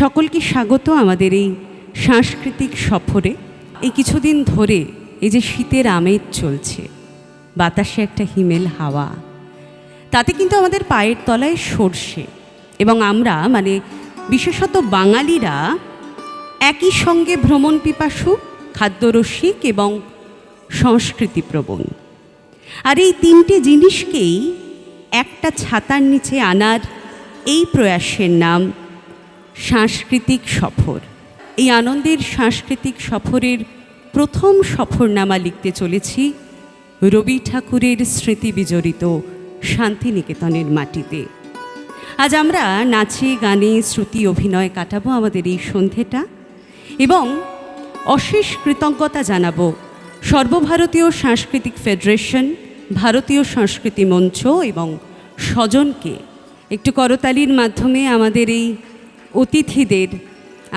সকলকে স্বাগত আমাদের এই সাংস্কৃতিক সফরে। এই কিছুদিন ধরে এই যে শীতের আমেজ চলছে, বাতাসে একটা হিমেল হাওয়া, তাতে কিন্তু আমাদের পায়ের তলায় সরষে, এবং আমরা বিশেষত বাঙালিরা একই সঙ্গে ভ্রমণ পিপাসু, খাদ্যরসিক এবং সংস্কৃতিপ্রবণ। আর এই তিনটে জিনিসকেই একটা ছাতার নিচে আনার এই প্রয়াসের নাম সাংস্কৃতিক সফর। এই আনন্দের সাংস্কৃতিক সফরের প্রথম সফরনামা লিখতে চলেছি রবি ঠাকুরের স্মৃতি বিজড়িত শান্তিনিকেতনের মাটিতে। আজ আমরা নাচে গানে শ্রুতি অভিনয় কাটাবো আমাদের এই সন্ধেটা, এবং অশেষ কৃতজ্ঞতা জানাবো সর্বভারতীয় সাংস্কৃতিক ফেডারেশন, ভারতীয় সংস্কৃতি মঞ্চ এবং স্বজনকে। একটু করতালির মাধ্যমে আমাদের এই অতিথিদের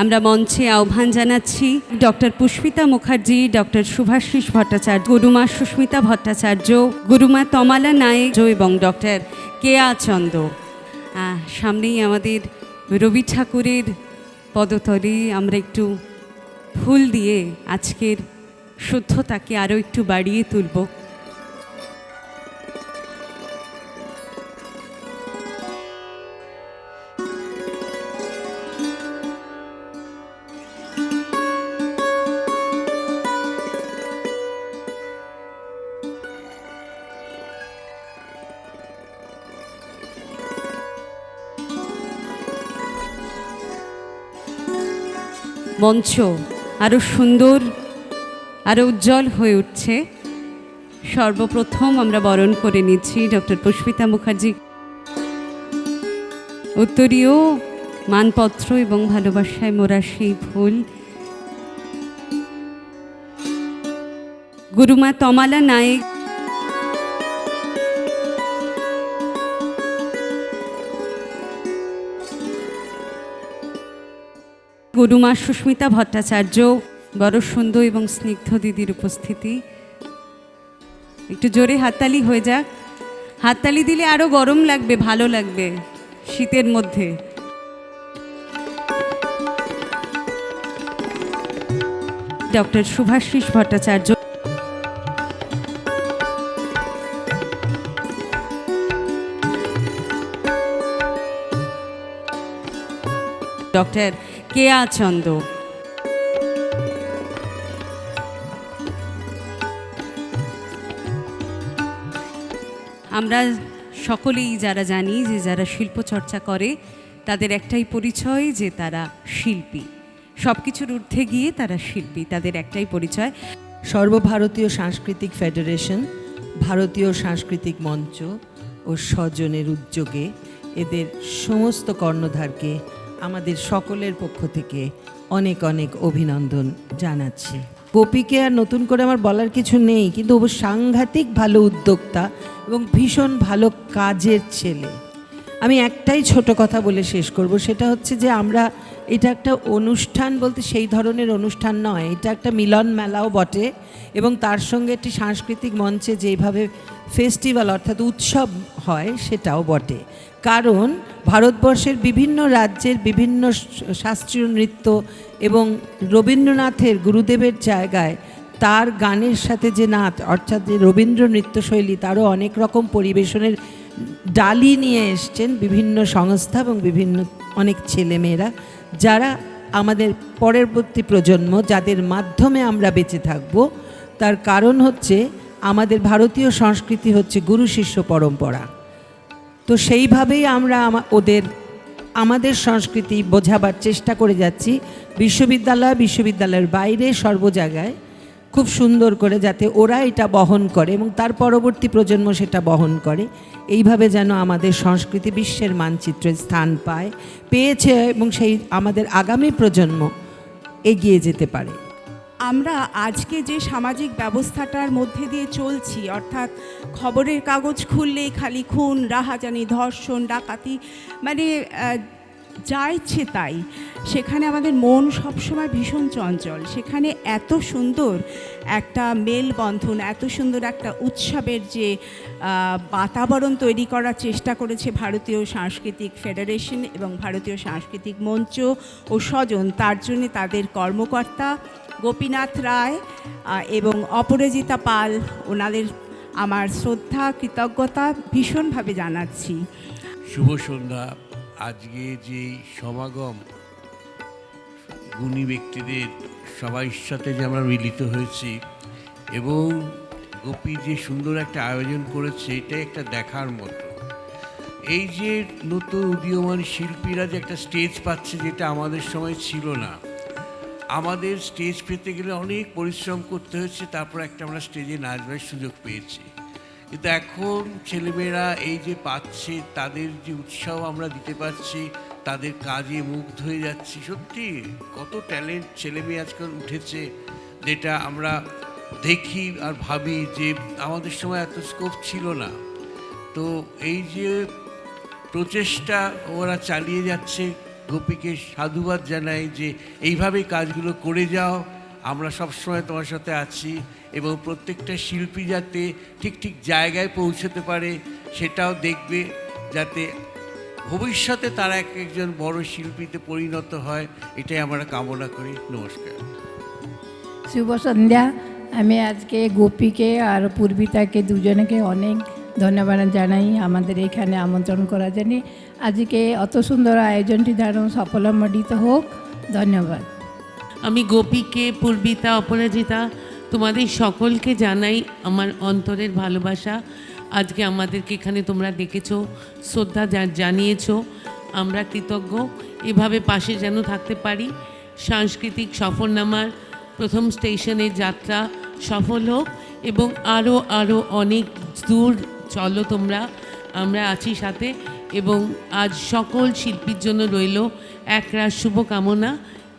আমরা মঞ্চে আহ্বান জানাচ্ছি। ডক্টর পুষ্পিতা মুখার্জি, ডক্টর শুভাশিস ভট্টাচার্য, গুরুমা সুস্মিতা ভট্টাচার্য, গুরুমা তমালা নায়েক এবং ডক্টর কেয়া চন্দ। সামনেই আমাদের রবি ঠাকুরের পদতলে আমরা একটু ফুল দিয়ে আজকের শুদ্ধতাকে আরও একটু বাড়িয়ে তুলব। মঞ্চ আরও সুন্দর, আরও উজ্জ্বল হয়ে উঠছে। সর্বপ্রথম আমরা বরণ করে নিচ্ছি ডক্টর পুষ্পিতা মুখার্জি। উত্তরীয় মানপত্র এবং ভালোবাসায় মোরা সেই ফুল। গুরুমা তমালা নায়েক, গুরুমা সুস্মিতা ভট্টাচার্য, বড় সুন্দর এবং স্নিগ্ধ দিদির উপস্থিতি। একটু জোরে হাততালি হয়ে যাক। হাততালি দিলে আরও গরম লাগবে, ভালো লাগবে শীতের মধ্যে। ডক্টর শুভাশিস ভট্টাচার্য, ডক্টর কেয়া চন্দ, আমরা সকলেই যারা জানি যে যারা শিল্প চর্চা করে তাদের একটাই পরিচয় যে তারা শিল্পী। সব কিছুর ঊর্ধ্বে গিয়ে তারা শিল্পী, তাদের একটাই পরিচয়। সর্বভারতীয় সাংস্কৃতিক ফেডারেশন, ভারতীয় সাংস্কৃতিক মঞ্চ ও স্বজনের উদ্যোগে এদের সমস্ত কর্ণধারকে আমাদের সকলের পক্ষ থেকে অনেক অনেক অভিনন্দন জানাচ্ছি। গোপীকে আর নতুন করে আমার বলার কিছু নেই, কিন্তু ও সাংঘাতিক ভালো উদ্যোক্তা এবং ভীষণ ভালো কাজের ছেলে। আমি একটাই ছোট কথা বলে শেষ করব, সেটা হচ্ছে যে আমরা এটা একটা অনুষ্ঠান বলতে সেই ধরনের অনুষ্ঠান নয়, এটা একটা মিলন মেলাও বটে, এবং তার সঙ্গে একটি সাংস্কৃতিক মঞ্চে যেভাবে ফেস্টিভ্যাল অর্থাৎ উৎসব হয় সেটাও বটে। কারণ ভারতবর্ষের বিভিন্ন রাজ্যের বিভিন্ন শাস্ত্রীয় নৃত্য এবং রবীন্দ্রনাথের গুরুদেবের জায়গায় তার গানের সাথে যে নাচ অর্থাৎ যে রবীন্দ্র নৃত্যশৈলী, তারও অনেক রকম পরিবেশনের ডালি নিয়ে এসছেন বিভিন্ন সংস্থা এবং বিভিন্ন অনেক ছেলেমেয়েরা, যারা আমাদের পরবর্তী প্রজন্ম, যাদের মাধ্যমে আমরা বেঁচে থাকব। তার কারণ হচ্ছে আমাদের ভারতীয় সংস্কৃতি হচ্ছে গুরু শিষ্য পরম্পরা। তো সেইভাবেই আমরা আমাদের সংস্কৃতি বোঝাবার চেষ্টা করে যাচ্ছি বিশ্ববিদ্যালয়ের বাইরে সর্ব জায়গায়, খুব সুন্দর করে, যাতে ওরা এটা বহন করে এবং তার পরবর্তী প্রজন্ম সেটা বহন করে। এইভাবে যেন আমাদের সংস্কৃতি বিশ্বের মানচিত্রে স্থান পেয়েছে এবং সেই আমাদের আগামী প্রজন্ম এগিয়ে যেতে পারে। আমরা আজকে যে সামাজিক ব্যবস্থাটার মধ্যে দিয়ে চলছি, অর্থাৎ খবরের কাগজ খুললেই খালি খুন, রাহাজানি, ধর্ষণ, ডাকাতি, যা ইচ্ছে তাই, সেখানে আমাদের মন সবসময় ভীষণ চঞ্চল। সেখানে এত সুন্দর একটা মেলবন্ধন, এত সুন্দর একটা উৎসবের যে বাতাবরণ তৈরি করার চেষ্টা করেছে ভারতীয় সাংস্কৃতিক ফেডারেশন এবং ভারতীয় সাংস্কৃতিক মঞ্চ ও স্বজন, তার জন্যে তাদের কর্মকর্তা গোপীনাথ রায় এবং অপরাজিতা পাল, ওনাদের আমার শ্রদ্ধা কৃতজ্ঞতা ভীষণভাবে জানাচ্ছি। শুভ সন্ধ্যা। আজকে যে সমাগম, গুণী ব্যক্তিদের সবার সাথে যে আমরা মিলিত হয়েছি এবং গোপী যে সুন্দর একটা আয়োজন করেছে, এটা একটা দেখার মতো। এই যে নতুন উদীয়মান শিল্পীরা যে একটা স্টেজ পাচ্ছে, যেটা আমাদের সময় ছিল না। আমাদের স্টেজ পেতে গেলে অনেক পরিশ্রম করতে হয়েছে, তারপর একটা আমরা স্টেজে নাচবার সুযোগ পেয়েছি। কিন্তু এখন ছেলেমেয়েরা এই যে পাচ্ছে, তাদের যে উৎসাহ আমরা দিতে পারছি, তাদের কাজে মুগ্ধ হয়ে যাচ্ছি। সত্যি কত ট্যালেন্ট ছেলেমেয়ে আজকাল উঠেছে, যেটা আমরা দেখি আর ভাবি যে আমাদের সময় এত স্কোপ ছিল না। তো এই যে প্রচেষ্টা ওরা চালিয়ে যাচ্ছে, গোপীকে সাধুবাদ জানাই যে এইভাবেই কাজগুলো করে যাও, আমরা সবসময় তোমার সাথে আছি। এবং প্রত্যেকটা শিল্পী যাতে ঠিক ঠিক জায়গায় পৌঁছতে পারে, সেটাও দেখবে, যাতে ভবিষ্যতে তারা একজন বড় শিল্পীতে পরিণত হয়, এটাই আমরা কামনা করি। নমস্কার। শুভ সন্ধ্যা। আমি আজকে গোপীকে আর পূর্বিতাকে দুজনকে অনেক ধন্যবাদ জানাই আমাদের এখানে আমন্ত্রণ করার জন্য। আজকে অত সুন্দর আয়োজনটি যেন সফলমণ্ডিত হোক। ধন্যবাদ। আমি গোপীকে, পূর্বিতা, অপরাজিতা, তোমাদের সকলকে জানাই আমার অন্তরের ভালোবাসা। আজকে আমাদেরকে এখানে তোমরা ডেকেছো, শ্রদ্ধা জানিয়েছো, আমরা কৃতজ্ঞ। এভাবে পাশে যেন থাকতে পারি। সাংস্কৃতিক সফরনামার প্রথম স্টেশনের যাত্রা সফল হোক এবং আরও আরও অনেক দূর চলো তোমরা, আমরা আছি সাথে। এবং আজ সকল শিল্পীর জন্য রইল একরাশ শুভকামনা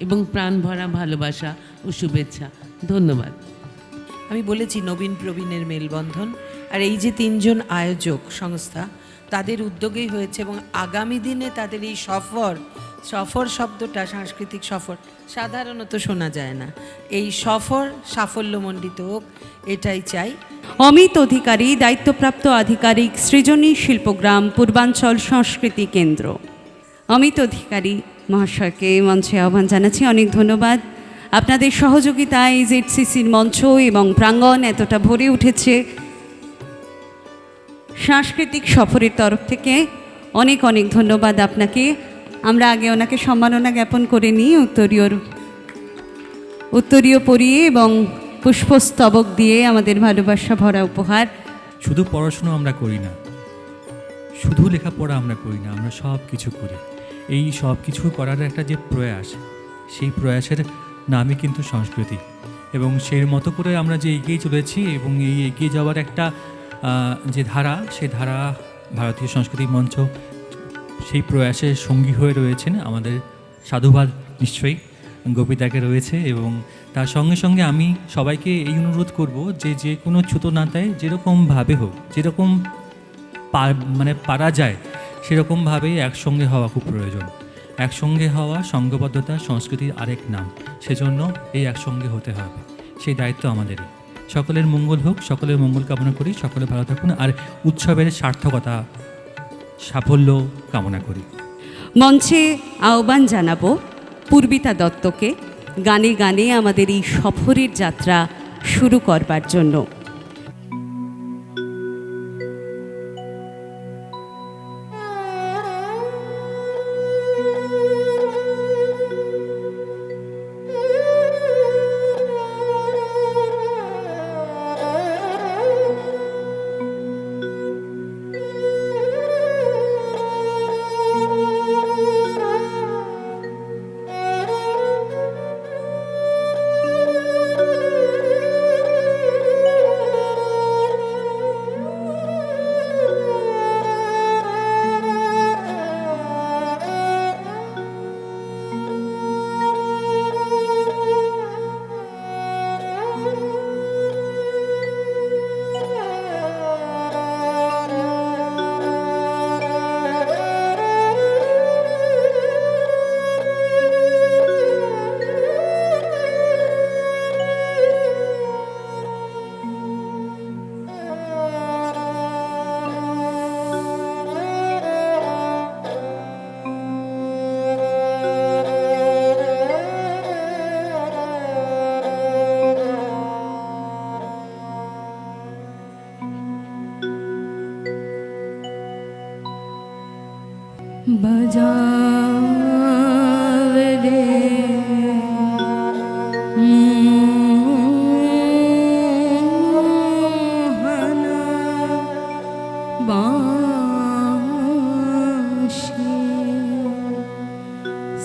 এবং প্রাণ ভরা ভালোবাসা ও শুভেচ্ছা। ধন্যবাদ। আমি বলেছি নবীন প্রবীণের মেলবন্ধন, আর এই যে তিনজন আয়োজক সংস্থা, তাদের উদ্যোগেই হয়েছে। এবং আগামী দিনে তাদের এই সফর শব্দটা, সাংস্কৃতিক সফর সাধারণত শোনা যায় না। এই সফর সাফল্যমণ্ডিত হোক, এটাই চাই। অমিত অধিকারী, দায়িত্বপ্রাপ্ত আধিকারিক, সৃজনী শিল্পগ্রাম, পূর্বাঞ্চল সংস্কৃতি কেন্দ্র। অমিত অধিকারী মহাশয়কে মঞ্চে আহ্বান জানাচ্ছি। অনেক ধন্যবাদ। আপনাদের সহযোগিতায় জেডসিসির মঞ্চ এবং প্রাঙ্গণ এতটা ভরে উঠেছে। সাংস্কৃতিক সফরের তরফ থেকে অনেক অনেক ধন্যবাদ আপনাকে। আমরা আগে ওনাকে সম্মাননা জ্ঞাপন করে নিই উত্তরীয় পরিয়ে এবং পুষ্পস্তবক দিয়ে আমাদের ভালোবাসা ভরা উপহার। শুধু পড়াশুনো আমরা করি না, শুধু লেখাপড়া আমরা করি না, আমরা সব কিছু করি। এই সব কিছু করার একটা যে প্রয়াস, সেই প্রয়াসের নামই কিন্তু সংস্কৃতি। এবং সেই মতো করে আমরা যে এগিয়ে চলেছি, এবং এই এগিয়ে যাওয়ার একটা যে ধারা, সেই ধারা ভারতীয় সাংস্কৃতিক মঞ্চ সেই প্রয়াসের সঙ্গী হয়ে রয়েছেন। আমাদের সাধুবাদ নিশ্চয়ই গোপীদাকে রয়েছে। এবং তার সঙ্গে সঙ্গে আমি সবাইকে এই অনুরোধ করব যে যে কোনো ছোটো নাতায় যেরকমভাবে হোক, যেরকম পারা যায়, সেরকমভাবে একসঙ্গে হওয়া খুব প্রয়োজন। একসঙ্গে হওয়া সংঘবদ্ধতা সংস্কৃতির আরেক নাম। সেজন্য এই একসঙ্গে হতে হবে, সেই দায়িত্ব আমাদেরই। সকলের মঙ্গল হোক, সকলের মঙ্গল কামনা করি। সকলে ভালো থাকুন, আর উৎসবের সার্থকতা, সাফল্য কামনা করি। মঞ্চে আহ্বান জানাবো পূর্বিতা দত্তকে গানে গানে আমাদের এই সফরের যাত্রা শুরু করবার জন্য।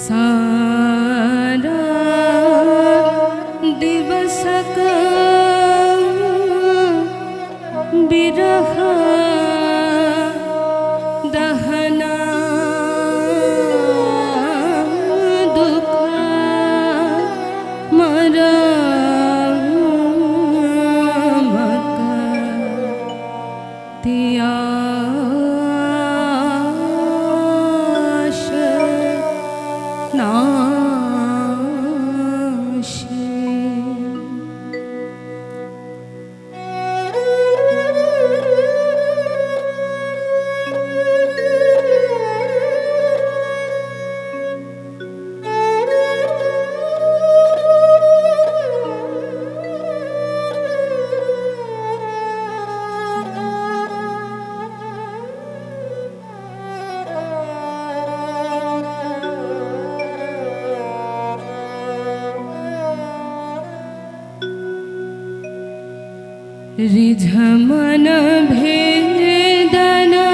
सारा दिवस का बिरह दहना दुख मरा त्याश नाशे रिझमन भेदना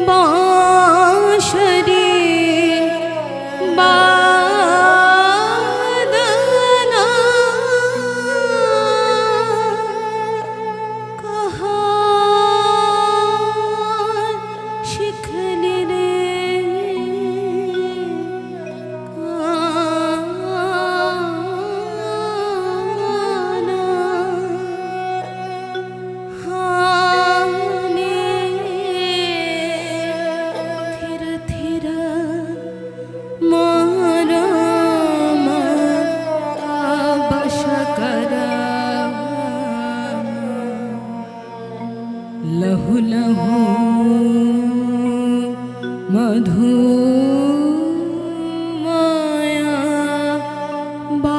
बांशरी बादना कहा शिखने रे लहु लहु मधु माया बा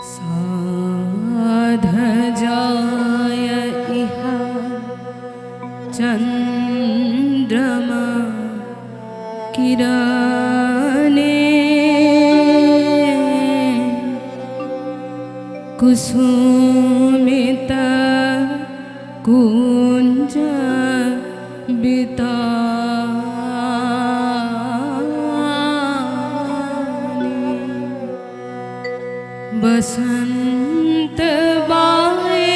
साध जाय इह चंद्रमा किरणे कुसुमित कुंज बिताने बसंत बाए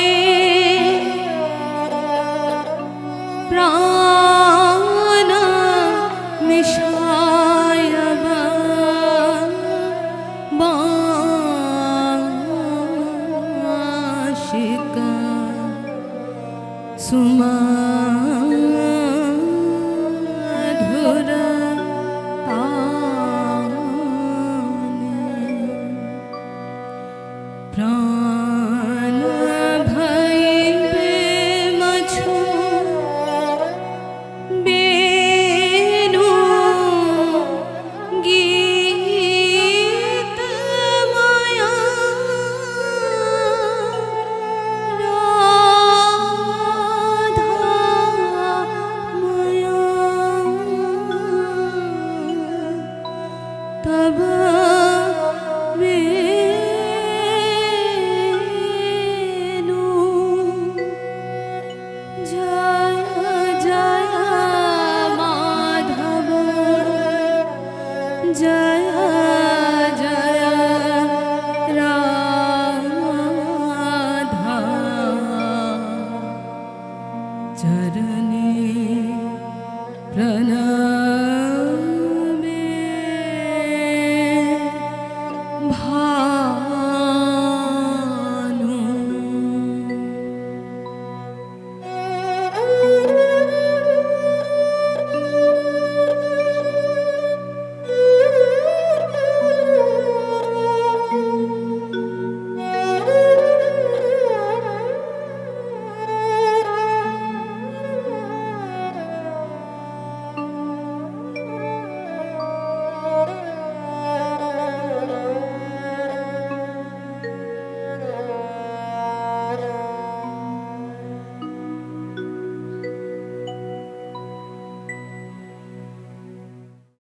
प्राण निशाय बाशिक सुमधुर प्राण भइबे मछु बेनु गीत माया राधा माया तब जय जय राधा चरणे प्रणय